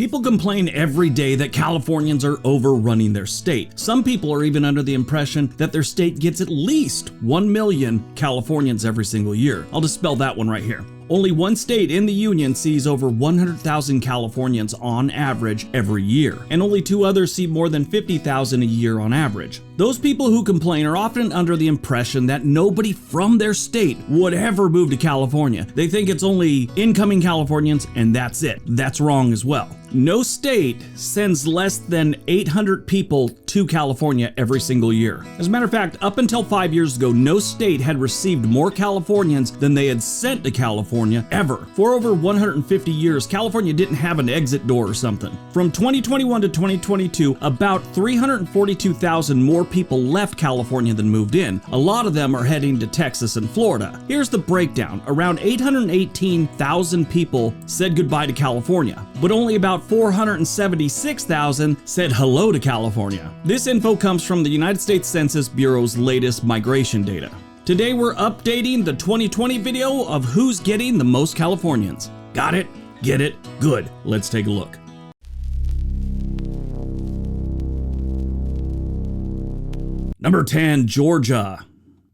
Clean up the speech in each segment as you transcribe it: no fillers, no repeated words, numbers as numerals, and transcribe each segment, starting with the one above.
People complain every day that Californians are overrunning their state. Some people are even under the impression that their state gets at least 1 million Californians every single year. I'll dispel that one right here. Only one state in the union sees over 100,000 Californians on average every year, and only two others see more than 50,000 a year on average. Those people who complain are often under the impression that nobody from their state would ever move to California. They think it's only incoming Californians and that's it. That's wrong as well. No state sends less than 800 people to California every single year. As a matter of fact, up until 5 years ago, no state had received more Californians than they had sent to California ever. For over 150 years, California didn't have an exit door or something. From 2021 to 2022, about 342,000 more people left California than moved in. A lot of them are heading to Texas and Florida. Here's the breakdown. Around 818,000 people said goodbye to California, but only about 476,000 said hello to California. This info comes from the United States Census Bureau's latest migration data. Today we're updating the 2020 video of who's getting the most Californians. Got it? Get it? Good. Let's take a look. Number 10, Georgia.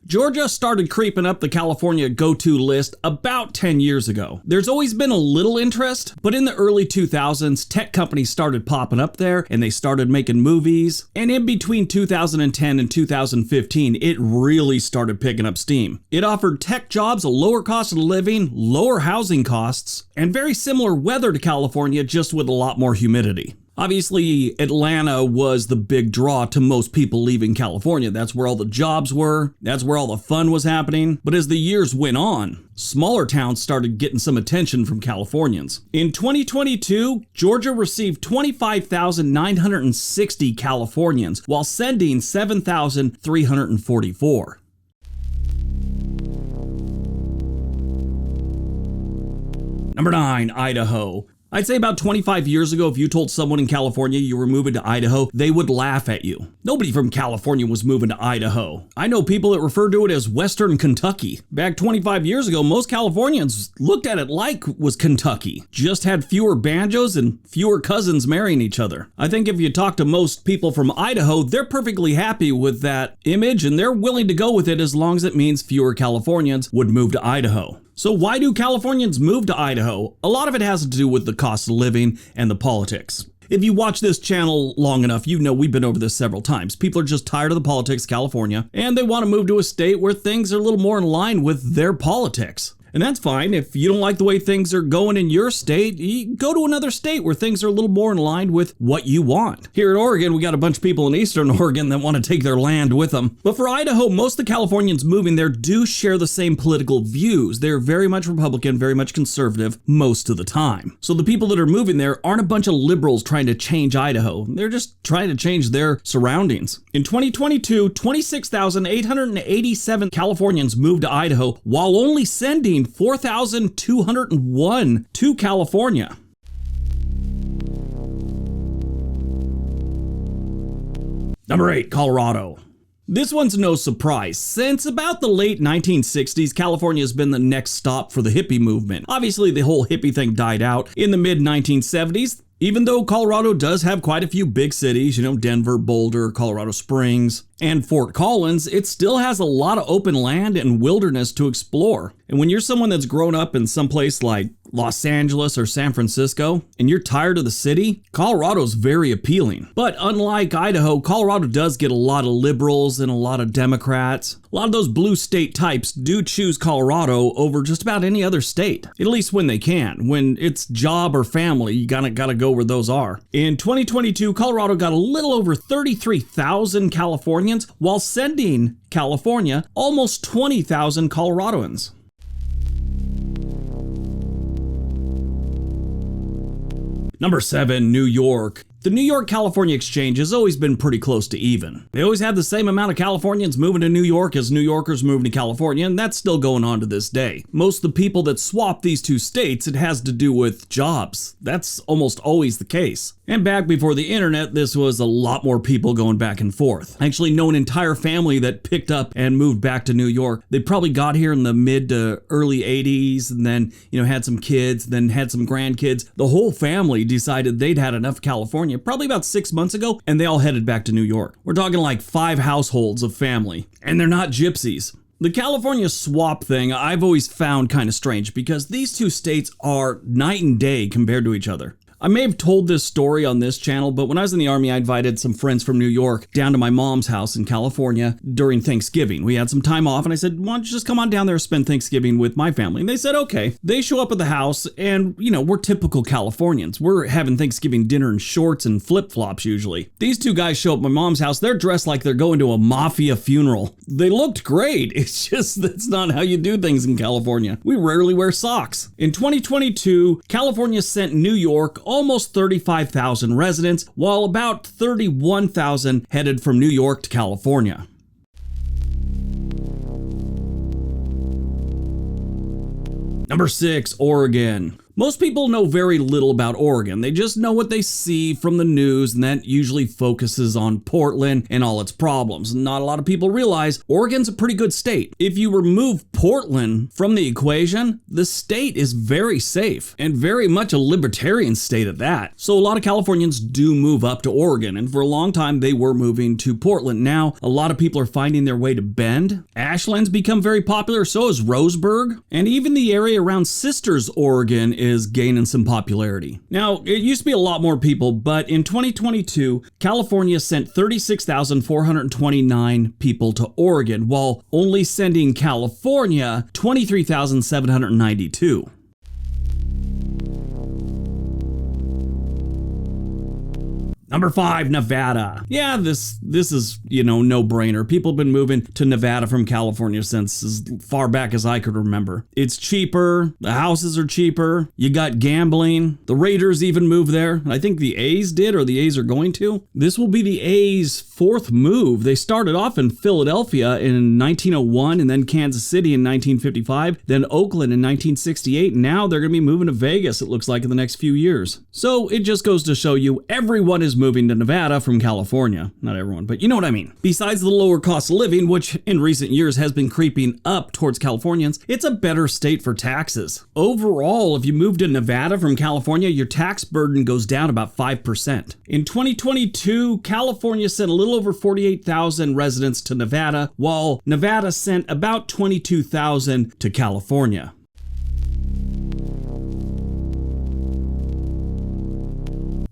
Georgia started creeping up the California go-to list about 10 years ago. There's always been a little interest, but in the early 2000s, tech companies started popping up there and they started making movies. And in between 2010 and 2015, it really started picking up steam. It offered tech jobs, a lower cost of living, lower housing costs, and very similar weather to California, just with a lot more humidity. Obviously, Atlanta was the big draw to most people leaving California. That's where all the jobs were. That's where all the fun was happening. But as the years went on, smaller towns started getting some attention from Californians. In 2022, Georgia received 25,960 Californians, while sending 7,344. Number 9, Idaho. I'd say about 25 years ago, if you told someone in California you were moving to Idaho, they would laugh at you. Nobody from California was moving to Idaho. I know people that refer to it as Western Kentucky. Back 25 years ago, most Californians looked at it like was Kentucky. Just had fewer banjos and fewer cousins marrying each other. I think if you talk to most people from Idaho, they're perfectly happy with that image and they're willing to go with it as long as it means fewer Californians would move to Idaho. So why do Californians move to Idaho? A lot of it has to do with the cost of living and the politics. If you watch this channel long enough, you know we've been over this several times. People are just tired of the politics of California, and they want to move to a state where things are a little more in line with their politics. And that's fine. If you don't like the way things are going in your state, you go to another state where things are a little more in line with what you want. Here in Oregon, we got a bunch of people in Eastern Oregon that want to take their land with them. But for Idaho, most of the Californians moving there do share the same political views. They're very much Republican, very much conservative most of the time. So the people that are moving there aren't a bunch of liberals trying to change Idaho. They're just trying to change their surroundings. In 2022, 26,887 Californians moved to Idaho while only sending 4,201 to California. Number 8, Colorado. This one's no surprise. Since about the late 1960s, California has been the next stop for the hippie movement. Obviously, the whole hippie thing died out in the mid-1970s. Even though Colorado does have quite a few big cities, Denver, Boulder, Colorado Springs, and Fort Collins, it still has a lot of open land and wilderness to explore. And when you're someone that's grown up in someplace like Los Angeles or San Francisco, and you're tired of the city, Colorado's very appealing. But unlike Idaho, Colorado does get a lot of liberals and a lot of Democrats. A lot of those blue state types do choose Colorado over just about any other state, at least when they can. When it's job or family, you gotta go where those are. In 2022, Colorado got a little over 33,000 Californians, while sending California almost 20,000 Coloradoans. Number 7, New York. The New York-California exchange has always been pretty close to even. They always had the same amount of Californians moving to New York as New Yorkers moving to California, and that's still going on to this day. Most of the people that swap these two states, it has to do with jobs. That's almost always the case. And back before the internet, this was a lot more people going back and forth. I actually know an entire family that picked up and moved back to New York. They probably got here in the mid to early 80s and then, had some kids, then had some grandkids. The whole family decided they'd had enough of California probably about 6 months ago, and they all headed back to New York. We're talking like 5 households of family, and they're not gypsies. The California swap thing I've always found kind of strange because these two states are night and day compared to each other. I may have told this story on this channel, but when I was in the Army, I invited some friends from New York down to my mom's house in California during Thanksgiving. We had some time off, and I said, why don't you just come on down there and spend Thanksgiving with my family? And they said, okay. They show up at the house, and, we're typical Californians. We're having Thanksgiving dinner in shorts and flip-flops usually. These two guys show up at my mom's house. They're dressed like they're going to a mafia funeral. They looked great. It's just that's not how you do things in California. We rarely wear socks. In 2022, California sent New York almost 35,000 residents, while about 31,000 headed from New York to California. Number 6, Oregon. Most people know very little about Oregon. They just know what they see from the news, and that usually focuses on Portland and all its problems. Not a lot of people realize Oregon's a pretty good state. If you remove Portland from the equation, the state is very safe and very much a libertarian state at that. So a lot of Californians do move up to Oregon, and for a long time they were moving to Portland. Now a lot of people are finding their way to Bend. Ashland's become very popular, so is Roseburg, and even the area around Sisters, Oregon is gaining some popularity. Now, it used to be a lot more people, but in 2022, California sent 36,429 people to Oregon, while only sending California 23,792. Number 5, Nevada. Yeah, this is, no-brainer. People have been moving to Nevada from California since as far back as I could remember. It's cheaper, the houses are cheaper, you got gambling, the Raiders even moved there. I think the A's did, or the A's are going to. This will be the A's 4th move. They started off in Philadelphia in 1901, and then Kansas City in 1955, then Oakland in 1968, and now they're going to be moving to Vegas, it looks like, in the next few years. So it just goes to show you everyone is moving to Nevada from California. Not everyone, but you know what I mean. Besides the lower cost of living, which in recent years has been creeping up towards Californians, it's a better state for taxes. Overall, if you move to Nevada from California, your tax burden goes down about 5%. In 2022, California sent a little over 48,000 residents to Nevada, while Nevada sent about 22,000 to California.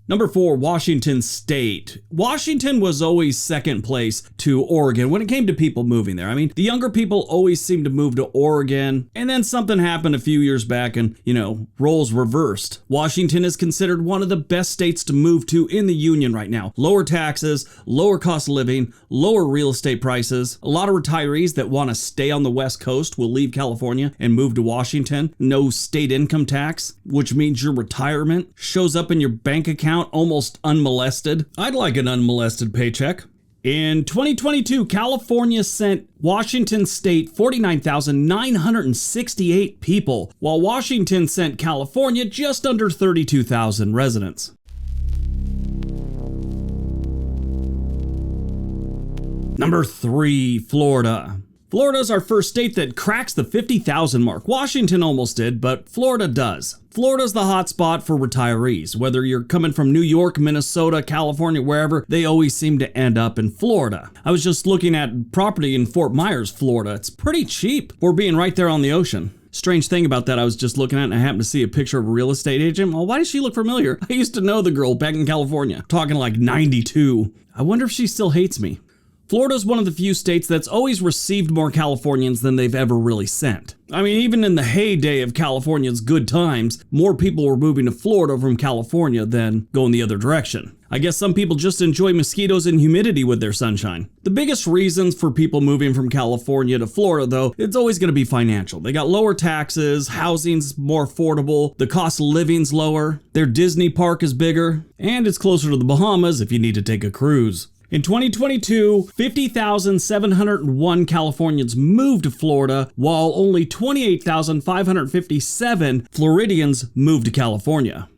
Number 4, Washington State. Washington was always second place to Oregon when it came to people moving there. I mean, the younger people always seem to move to Oregon, and then something happened a few years back and, roles reversed. Washington is considered one of the best states to move to in the union right now. Lower taxes, lower cost of living, lower real estate prices. A lot of retirees that want to stay on the West Coast will leave California and move to Washington. No state income tax, which means your retirement shows up in your bank account almost unmolested. I'd like an unmolested paycheck. In 2022, California sent Washington State 49,968 people, while Washington sent California just under 32,000 residents. Number 3, Florida. Florida's our first state that cracks the 50,000 mark. Washington almost did, but Florida does. Florida's the hot spot for retirees. Whether you're coming from New York, Minnesota, California, wherever, they always seem to end up in Florida. I was just looking at property in Fort Myers, Florida. It's pretty cheap for being right there on the ocean. Strange thing about that, I was just looking at and I happened to see a picture of a real estate agent. Well, why does she look familiar? I used to know the girl back in California, talking like 92. I wonder if she still hates me. Florida's one of the few states that's always received more Californians than they've ever really sent. I mean, even in the heyday of California's good times, more people were moving to Florida from California than going the other direction. I guess some people just enjoy mosquitoes and humidity with their sunshine. The biggest reasons for people moving from California to Florida, though, it's always going to be financial. They got lower taxes, housing's more affordable, the cost of living's lower, their Disney park is bigger, and it's closer to the Bahamas if you need to take a cruise. In 2022, 50,701 Californians moved to Florida, while only 28,557 Floridians moved to California.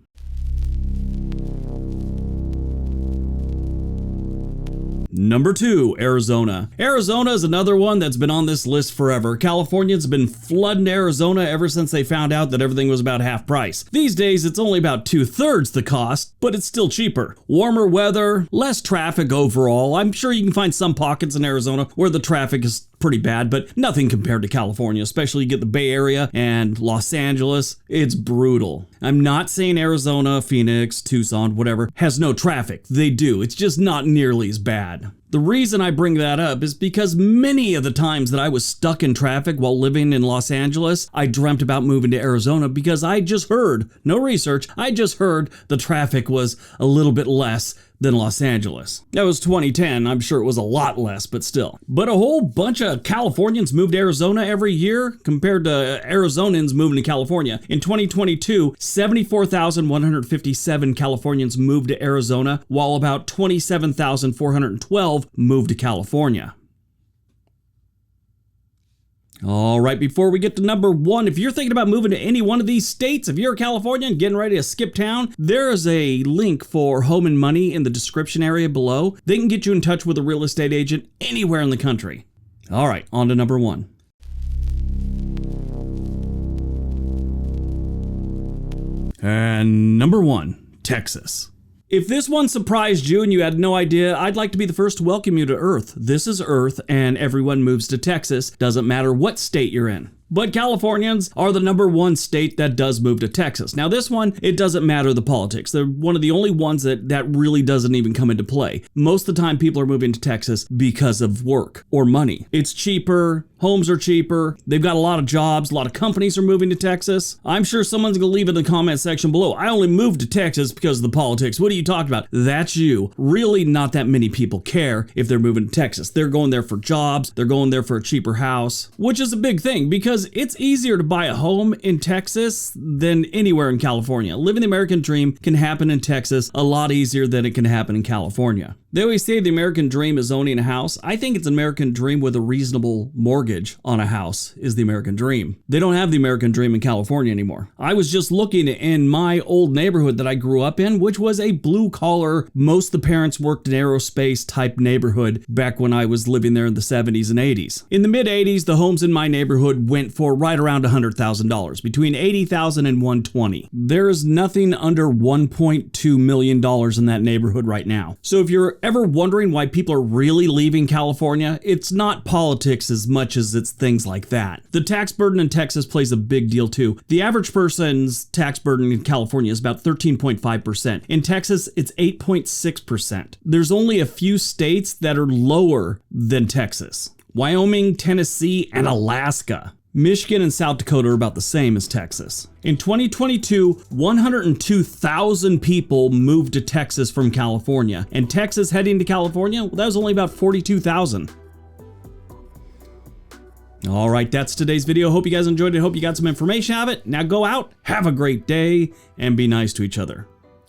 Number 2, Arizona. Arizona is another one that's been on this list forever. Californians have been flooding Arizona ever since they found out that everything was about half price. These days, it's only about 2/3 the cost, but it's still cheaper. Warmer weather, less traffic overall. I'm sure you can find some pockets in Arizona where the traffic is pretty bad, but nothing compared to California, especially you get the Bay Area and Los Angeles. It's brutal. I'm not saying Arizona, Phoenix, Tucson, whatever, has no traffic. They do. It's just not nearly as bad. The reason I bring that up is because many of the times that I was stuck in traffic while living in Los Angeles, I dreamt about moving to Arizona because I just heard, no research, I just heard the traffic was a little bit less than Los Angeles. That was 2010, I'm sure it was a lot less, but still. But a whole bunch of Californians moved to Arizona every year compared to Arizonans moving to California. In 2022, 74,157 Californians moved to Arizona, while about 27,412 moved to California. All right, before we get to number 1, if you're thinking about moving to any one of these states, if you're a Californian getting ready to skip town, there is a link for Home and Money in the description area below. They can get you in touch with a real estate agent anywhere in the country. All right, on to number 1. And number 1, Texas. If this one surprised you and you had no idea, I'd like to be the first to welcome you to Earth. This is Earth, and everyone moves to Texas. Doesn't matter what state you're in. But Californians are the number 1 state that does move to Texas. Now this one, it doesn't matter the politics. They're one of the only ones that really doesn't even come into play. Most of the time people are moving to Texas because of work or money. It's cheaper, homes are cheaper, they've got a lot of jobs, a lot of companies are moving to Texas. I'm sure someone's gonna leave in the comment section below, I only moved to Texas because of the politics. What are you talking about? That's you. Really not that many people care if they're moving to Texas. They're going there for jobs, they're going there for a cheaper house, which is a big thing because it's easier to buy a home in Texas than anywhere in California. Living the American dream can happen in Texas a lot easier than it can happen in California. They always say the American dream is owning a house. I think it's an American dream with a reasonable mortgage on a house is the American dream. They don't have the American dream in California anymore. I was just looking in my old neighborhood that I grew up in, which was a blue collar, most of the parents worked in aerospace type neighborhood back when I was living there in the 70s and 80s. In the mid 80s, the homes in my neighborhood went for right around $100,000, between $80,000 and $120,000. There is nothing under $1.2 million in that neighborhood right now. So if you're ever wondering why people are really leaving California, it's not politics as much as it's things like that. The tax burden in Texas plays a big deal too. The average person's tax burden in California is about 13.5%. In Texas, it's 8.6%. There's only a few states that are lower than Texas. Wyoming, Tennessee, and Alaska. Michigan and South Dakota are about the same as Texas. In 2022, 102,000 people moved to Texas from California, and Texas heading to California, well, that was only about 42,000. All right, that's today's video. Hope you guys enjoyed it. Hope you got some information out of it. Now go out, have a great day, and be nice to each other.